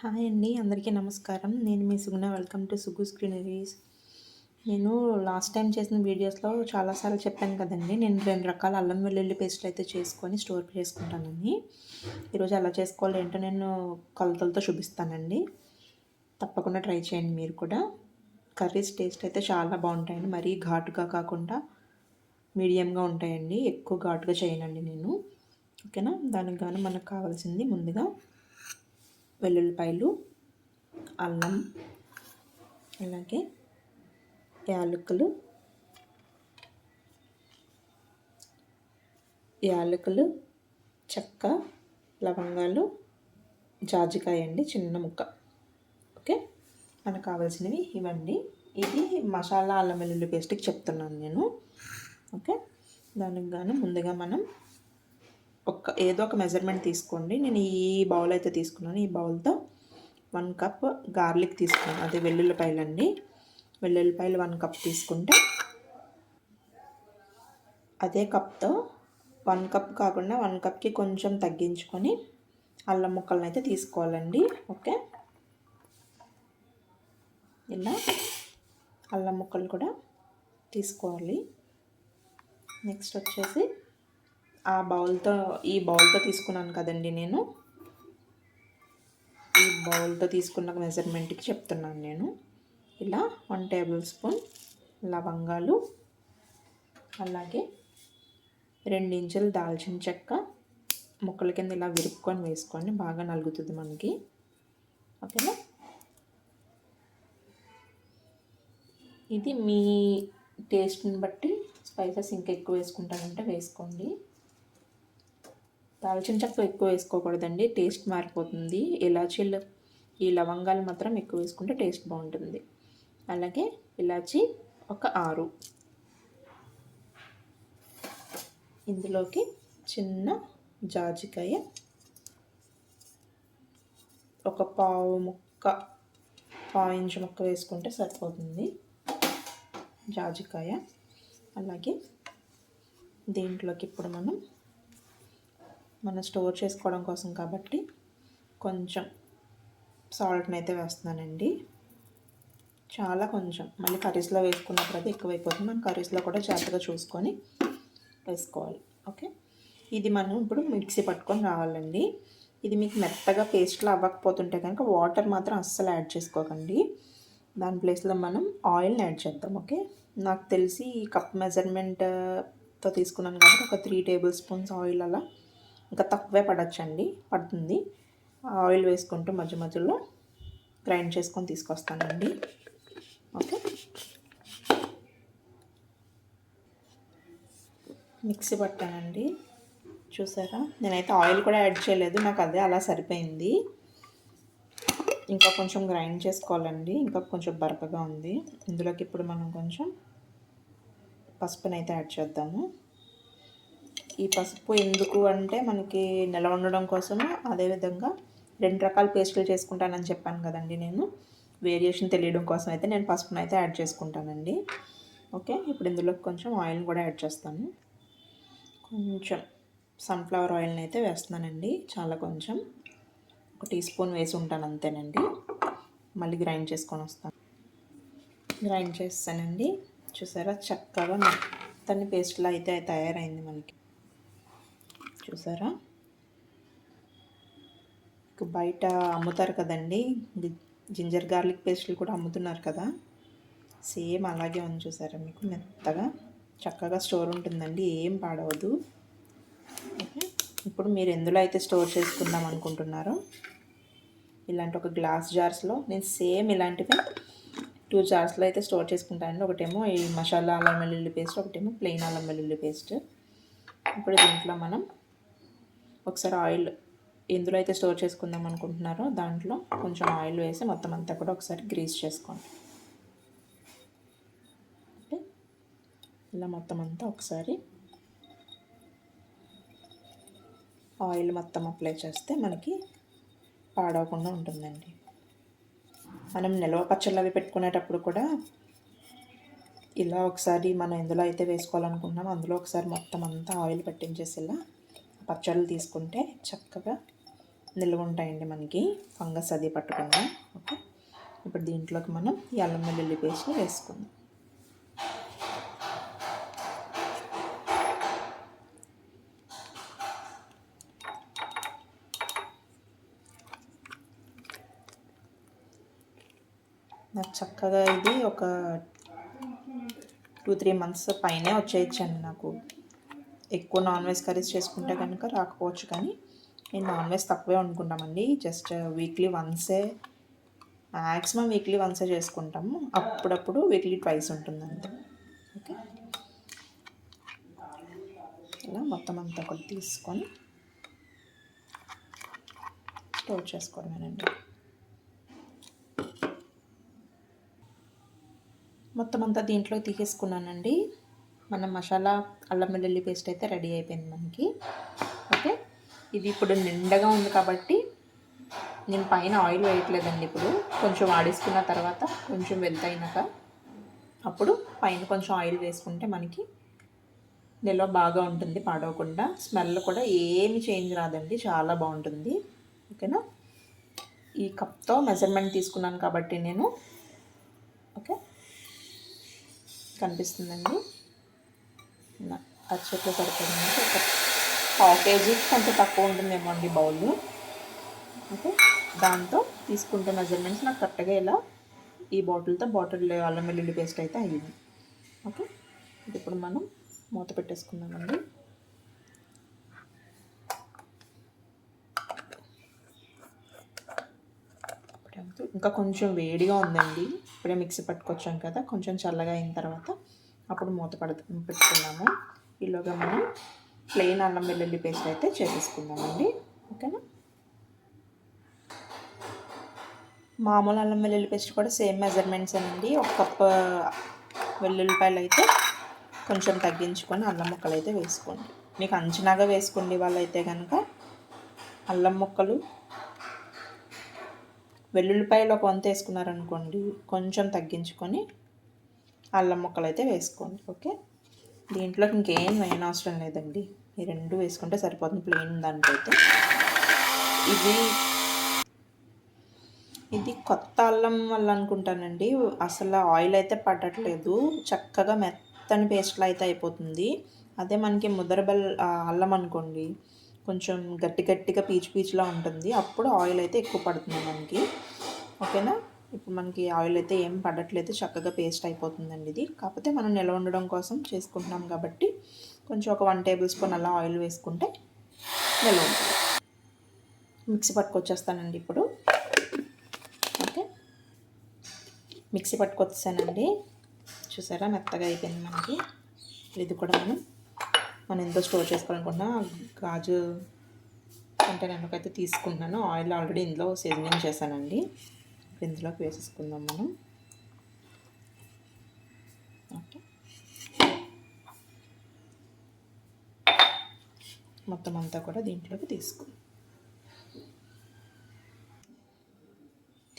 Hi అండి, అందరికీ నమస్కారం. నేను మీ Suguna. Welcome to Sugus greeneries. నేను లాస్ట్ టైం చేసిన వీడియోస్లో చాలాసార్లు చెప్పాను కదండి, నేను 2 రకాల అల్లం వెల్లుల్లి పేస్ట్లు అయితే చేసుకొని స్టోర్ చేసుకుంటానని. ఈరోజు ఎలా చేసుకోవాలో ఏంటో నేను కొలతలతో చూపిస్తానండి. తప్పకుండా ట్రై చేయండి మీరు కూడా. కర్రీస్ టేస్ట్ అయితే చాలా బాగుంటాయండి. మరీ ఘాటుగా కాకుండా మీడియంగా ఉంటాయండి. ఎక్కువ ఘాటుగా చేయనండి నేను. ఓకేనా? దానికి గాను మనకు కావాల్సింది ముందుగా వెల్లుల్లిపాయలు, అల్లం, అలాగే యాలకులు, చెక్క, లవంగాలు, జాజికాయ అండి, చిన్న ముక్క. ఓకే, మనకు కావాల్సినవి ఇవ్వండి. ఇది మసాలా అల్లం వెల్లుల్లి పేస్ట్కి చెప్తున్నాను నేను. ఓకే, దానికి గాను ముందుగా మనం ఏదో ఒక మెజర్మెంట్ తీసుకోండి. నేను ఈ బౌల్ అయితే తీసుకున్నాను. ఈ బౌల్తో 1 కప్ గార్లిక్ తీసుకున్నాను. అది వెల్లుల్లిపాయలు అండి. వెల్లుల్లిపాయలు 1 కప్ తీసుకుంటే అదే కప్తో 1 కప్ కాకుండా 1 కప్కి కొంచెం తగ్గించుకొని అల్లం ముక్కలను అయితే తీసుకోవాలండి. ఓకే, ఇలా అల్లం ముక్కలు కూడా తీసుకోవాలి. నెక్స్ట్ వచ్చేసి ఈ బౌల్తో తీసుకున్నాను కదండి, నేను ఈ బౌల్తో తీసుకున్న మెజర్మెంట్కి చెప్తున్నాను నేను. ఇలా 1 టేబుల్ స్పూన్ లవంగాలు, అలాగే 2 ఇంచులు దాల్చిన చెక్క ముక్కల కింద ఇలా విరుపుకొని వేసుకొని బాగా నలుగుతుంది మనకి. ఓకేనా? ఇది మీ టేస్ట్ని బట్టి స్పైసెస్ ఇంకా ఎక్కువ వేసుకుంటారంటే వేసుకోండి. దాల్చిన చెక్క ఎక్కువ వేసుకోకూడదండి, టేస్ట్ మారిపోతుంది. ఇలాచీలు, ఈ లవంగాలు మాత్రం ఎక్కువ వేసుకుంటే టేస్ట్ బాగుంటుంది. అలాగే ఇలాచీ ఒక 6. ఇందులోకి చిన్న జాజికాయ ఒక పావు ఇంచు ముక్క వేసుకుంటే సరిపోతుంది జాజికాయ. అలాగే దీంట్లోకి ఇప్పుడు మనం స్టోర్ చేసుకోవడం కోసం కాబట్టి కొంచెం సాల్ట్ని అయితే వేస్తున్నానండి. చాలా కొంచెం, మళ్ళీ కర్రీస్లో వేసుకున్నప్పుడు అయితే ఎక్కువైపోతుంది. మనం కర్రీస్లో కూడా జాగ్రత్తగా చూసుకొని వేసుకోవాలి. ఓకే, ఇది మనం ఇప్పుడు మిక్సీ పట్టుకొని రావాలండి. ఇది మీకు మెత్తగా పేస్ట్లో అవ్వకపోతుంటే కనుక వాటర్ మాత్రం అస్సలు యాడ్ చేసుకోకండి. దాని ప్లేస్లో మనం ఆయిల్ని యాడ్ చేద్దాం. ఓకే, నాకు తెలిసి ఈ కప్ మెజర్మెంట్తో తీసుకున్నాను కాబట్టి ఒక 3 టేబుల్ స్పూన్స్ ఆయిల్ అలా, ఇంకా తక్కువే పడుతుంది. ఆయిల్ వేసుకుంటూ మధ్య మధ్యలో గ్రైండ్ చేసుకొని తీసుకొస్తానండి. Okay, mixie పట్టానండి. చూసారా, నేనైతే ఆయిల్ కూడా యాడ్ చేయలేదు, నాకు అదే అలా సరిపోయింది. ఇంకా కొంచెం గ్రైండ్ చేసుకోవాలండి, ఇంకా కొంచెం బరకగా ఉంది. ఇందులోకి ఇప్పుడు మనం కొంచెం పసుపునైతే యాడ్ చేద్దాము. ఈ పసుపు ఎందుకు అంటే మనకి నిల్వ ఉండడం కోసము, అదేవిధంగా 2 రకాల పేస్టులు చేసుకుంటానని చెప్పాను కదండి నేను. వేరియేషన్ తెలియడం కోసం అయితే నేను పసుపును అయితే యాడ్ చేసుకుంటానండి. ఓకే, ఇప్పుడు ఇందులోకి కొంచెం ఆయిల్ని కూడా యాడ్ చేస్తాను. కొంచెం సన్ఫ్లవర్ ఆయిల్ని అయితే వేస్తున్నానండి, చాలా కొంచెం, 1 టీ స్పూన్ వేసి ఉంటాను అంతేనండి. మళ్ళీ గ్రైండ్ చేసుకొని వస్తాను. గ్రైండ్ చేస్తానండి. చూసారా, చక్కగా మెత్తని పేస్ట్లా అయితే తయారైంది మనకి. చూసారా, బయట అమ్ముతారు కదండి, జింజర్ గార్లిక్ పేస్టులు కూడా అమ్ముతున్నారు కదా, సేమ్ అలాగే ఉంది. చూసారా, మీకు మెత్తగా చక్కగా స్టోర్ ఉంటుందండి, ఏం పాడవదు. ఓకే, ఇప్పుడు మీరు ఎందులో అయితే స్టోర్ చేసుకుందాం అనుకుంటున్నారో ఇలాంటి ఒక గ్లాస్ జార్స్లో, నేను సేమ్ ఇలాంటివి 2 జార్స్లో అయితే స్టోర్ చేసుకుంటానండి. ఒకటేమో ఈ మసాలా అల్లం వెల్లుల్లి పేస్ట్, ఒకటేమో ప్లెయిన్ అల్లం వెల్లుల్లి పేస్ట్. ఇప్పుడు దీంట్లో మనం ఒకసారి ఆయిల్, ఎందులో అయితే స్టోర్ చేసుకుందాం అనుకుంటున్నారో దాంట్లో కొంచెం ఆయిల్ వేసి మొత్తం అంతా కూడా ఒకసారి గ్రీస్ చేసుకోండి. ఓకే, ఇలా మొత్తం అంతా ఒకసారి ఆయిల్ మొత్తం అప్లై చేస్తే మనకి పాడవకుండా ఉంటుందండి. మనం నిల్వ పచ్చళ్ళు అవి పెట్టుకునేటప్పుడు కూడా ఇలా ఒకసారి మనం ఎందులో అయితే వేసుకోవాలనుకుంటున్నామో అందులో ఒకసారి మొత్తం అంతా ఆయిల్ పట్టించేసి ఇలా పచ్చళ్ళు తీసుకుంటే చక్కగా నిల్వ ఉంటాయండి మనకి, ఫంగస్ అది పట్టకుండా. ఓకే, ఇప్పుడు దీంట్లోకి మనం ఈ అల్లం వెల్లుల్లి పేస్ట్ని వేసుకుందాం. నాకు చక్కగా ఇది ఒక 2-3 మంత్స్ పైనే వచ్చేయచ్చండి. నాకు ఎక్కువ నాన్ వెజ్ కర్రీస్ చేసుకుంటే కనుక రాకపోవచ్చు, కానీ నేను నాన్ వెజ్ తక్కువే వండుకుంటామండి. జస్ట్ వీక్లీ వన్సే, మ్యాక్సిమం వీక్లీ వన్సే చేసుకుంటాము. అప్పుడప్పుడు వీక్లీ ట్వైస్ ఉంటుందంతే. ఓకే, ఇలా మొత్తం అంతా కూడా తీసుకొని స్టోర్ చేసుకోవడమేనండి. మొత్తం అంతా దీంట్లో తీసేసుకున్నానండి. మన మసాలా అల్లం వెల్లుల్లి పేస్ట్ అయితే రెడీ అయిపోయింది మనకి. ఓకే, ఇది ఇప్పుడు నిండగా ఉంది కాబట్టి నేను పైన ఆయిల్ వేయట్లేదండి. ఇప్పుడు కొంచెం ఆడిస్తున్న తర్వాత కొంచెం వెళ్తయినాక అప్పుడు పైన కొంచెం ఆయిల్ వేసుకుంటే మనకి నిల్వ బాగా ఉంటుంది, పాడవకుండా. స్మెల్ కూడా ఏమి చేంజ్ రాదండి, చాలా బాగుంటుంది. ఓకేనా, ఈ కప్తో మెజర్మెంట్ తీసుకున్నాను కాబట్టి నేను, ఓకే కనిపిస్తుందండి, అరచేతిలో సరిపోయింది. ఒక 1/2 kg కొంచెం తక్కువ ఉంటుందేమో అండి బౌల్. ఓకే, దాంతో తీసుకుంటే మెజర్మెంట్స్ నాకు కరెక్ట్గా ఇలా ఈ బాటిల్ అల్లం వెల్లుల్లి పేస్ట్ అయితే అయ్యింది. ఓకే, ఇప్పుడు మనం మూత పెట్టేసుకుందామండి. ఇంకా కొంచెం వేడిగా ఉందండి, ఇప్పుడే మిక్సీ పట్టుకొచ్చాం కదా, కొంచెం చల్లగా అయిన తర్వాత అప్పుడు మూత పెట్టుకున్నాము. ఈలోగా మనం ప్లెయిన్ అల్లం వెల్లుల్లి పేస్ట్ అయితే చేసేసుకుందామండి. ఓకేనా, మామూలు అల్లం వెల్లుల్లి పేస్ట్ కూడా సేమ్ మెజర్మెంట్స్ అండి. 1 కప్ వెల్లుల్లిపాయలు అయితే కొంచెం తగ్గించుకొని అల్లం ముక్కలు అయితే వేసుకోండి. మీకు అంచనాగా వేసుకోండి. వాళ్ళైతే కనుక అల్లం ముక్కలు వెల్లుల్లిపాయలు ఒక వంత వేసుకున్నారనుకోండి, కొంచెం తగ్గించుకొని అల్లం ముక్కలు అయితే వేసుకోండి. ఓకే, దీంట్లోకి ఇంకేం వేయనవసరం లేదండి, ఈ 2 వేసుకుంటే సరిపోతుంది ప్లెయిన్ దాంట్లో అయితే. ఇది కొత్త అల్లం వల్ల అనుకుంటానండి, అసలు ఆయిల్ అయితే పడట్లేదు, చక్కగా మెత్తని పేస్ట్లో అయితే అయిపోతుంది. అదే మనకి అల్లం అనుకోండి, కొంచెం గట్టిగా పీచులా ఉంటుంది, అప్పుడు ఆయిల్ అయితే ఎక్కువ పడుతుంది మనకి. ఓకేనా, ఇప్పుడు మనకి ఆయిల్ అయితే ఏం పడట్లేదు, చక్కగా పేస్ట్ అయిపోతుందండి ఇది. కాకపోతే మనం నిల్వ ఉండడం కోసం చేసుకుంటున్నాం కాబట్టి కొంచెం ఒక 1 టేబుల్ స్పూన్ అలా ఆయిల్ వేసుకుంటే నిల్వ ఉంటుంది. మిక్సీ పట్టుకొచ్చేస్తానండి ఇప్పుడు. ఓకే, మిక్సీ పట్టుకొచ్చానండి, చూసారా మెత్తగా అయిపోయింది మనకి. ఇది కూడా మనం ఎంతో స్టోర్ చేసుకోవాలనుకుంటున్నా గాజు కంటైనర్లోకి తీసుకుంటున్నాను. ఆయిల్ ఆల్రెడీ ఇందులో సీజనింగ్ చేశానండి. ఇందులోకి వేసేసుకుందాం మనం. ఓకే, మొత్తం అంతా కూడా దీంట్లోకి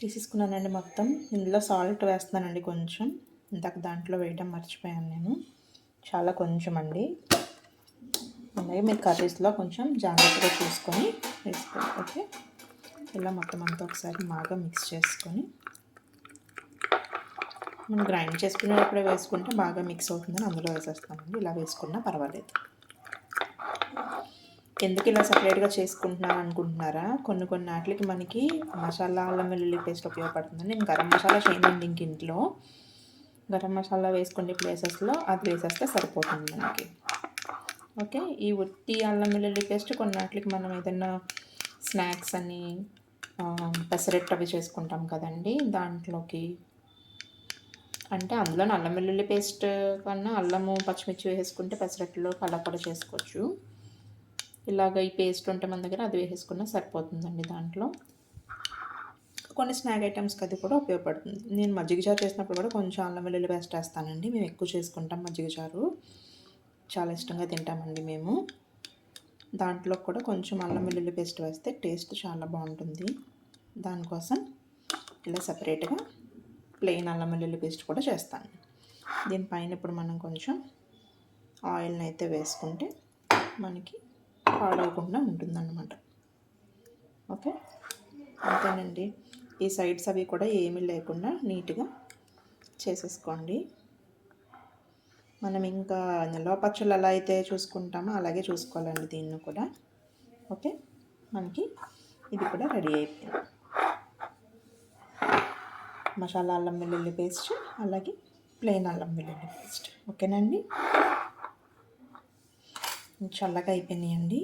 తీసేసుకున్నానండి మొత్తం. ఇందులో సాల్ట్ వేస్తున్నానండి కొంచెం, ఇందాక దాంట్లో వేయడం మర్చిపోయాను నేను, చాలా కొంచెం అండి. అలాగే మీరు కర్రీస్లో కొంచెం జాగ్రత్తగా చూసుకొని వేసుకోండి. ఓకే, ఇలా మొత్తం అంతా ఒకసారి బాగా మిక్స్ చేసుకొని మనం గ్రైండ్ చేసుకునేటప్పుడే వేసుకుంటే బాగా మిక్స్ అవుతుందని అందులో వేసేస్తామండి. ఇలా వేసుకున్నా పర్వాలేదు. ఎందుకు ఇలా సపరేట్గా చేసుకుంటున్నాను అనుకుంటున్నారా? కొన్ని వాటికి మనకి మసాలా అల్లం వెల్లుల్లి పేస్ట్ ఉపయోగపడుతుంది. నేను గరం మసాలా చేయనండి, ఇంక ఇంట్లో గరం మసాలా వేసుకునే ప్లేసెస్లో అది వేసేస్తే సరిపోతుంది మనకి. ఓకే, ఈ ఉత్తి అల్లం వెల్లుల్లి పేస్ట్ కొన్నాటికి మనం ఏదైనా స్నాక్స్ అని పెసరట్టు అవి చేసుకుంటాం కదండి, దాంట్లోకి అంటే అందులో అల్లం వెల్లుల్లి పేస్ట్ కన్నా అల్లము పచ్చిమిర్చి వేసుకుంటే పెసరట్టులో అలా కూడా చేసుకోవచ్చు. ఇలాగ ఈ పేస్ట్ ఉంటే మన దగ్గర అది వేసేసుకున్నా సరిపోతుందండి. దాంట్లో కొన్ని స్నాక్ ఐటమ్స్కి అది కూడా ఉపయోగపడుతుంది. నేను మజ్జిగ చారు చేసినప్పుడు కూడా కొంచెం అల్లం వెల్లుల్లి పేస్ట్ వేస్తానండి. మేము ఎక్కువ చేసుకుంటాం మజ్జిగ చారు, చాలా ఇష్టంగా తింటామండి మేము. దాంట్లో కూడా కొంచెం అల్లం వెల్లుల్లి పేస్ట్ వేస్తే టేస్ట్ చాలా బాగుంటుంది. దానికోసం ఇలా సపరేట్గా ప్లెయిన్ అల్లం వెల్లుల్లి పేస్ట్ కూడా చేస్తాను. దీనిపైన ఇప్పుడు మనం కొంచెం ఆయిల్ని అయితే వేసుకుంటే మనకి పాడవకుండా ఉంటుందన్నమాట. ఓకే, అంతేనండి. ఈ సైడ్స్ అవి కూడా ఏమీ లేకుండా నీట్గా చేసేసుకోండి. మనం ఇంకా నిల్వ పచ్చళ్ళు ఎలా అయితే చూసుకుంటామో అలాగే చూసుకోవాలండి దీన్ని కూడా. ఓకే, మనకి ఇది కూడా రెడీ అయిపోయింది. మసాలా అల్లం వెల్లుల్లి పేస్ట్, అలాగే ప్లెయిన్ అల్లం వెల్లుల్లి పేస్ట్. ఓకేనండి, చల్లగా అయిపోయినాయండి.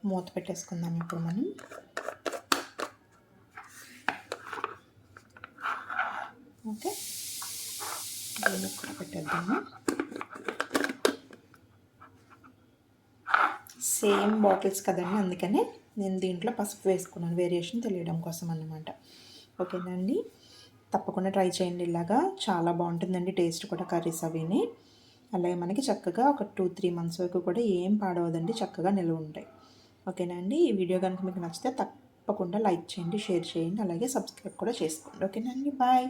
మూత పెట్టేసుకుందాం ఇప్పుడు మనం. ఓకే, దీన్ని కూడా పెట్టేద్దాము. సేమ్ బాటిల్స్ కదండి, అందుకనే నేను దీంట్లో పసుపు వేసుకున్నాను, వేరియేషన్ తెలియడం కోసం అన్నమాట. ఓకేనండి, తప్పకుండా ట్రై చేయండి. ఇలాగా చాలా బాగుంటుందండి టేస్ట్ కూడా, కర్రీస్ అవిని. అలాగే మనకి చక్కగా ఒక 2-3 మంత్స్ వరకు కూడా ఏం పాడవదండి, చక్కగా నిల్వ ఉంటాయి. ఓకేనండి, ఈ వీడియో కనుక మీకు నచ్చితే తప్పకుండా లైక్ చేయండి, షేర్ చేయండి, అలాగే సబ్స్క్రైబ్ కూడా చేసుకోండి. ఓకేనండి, బాయ్.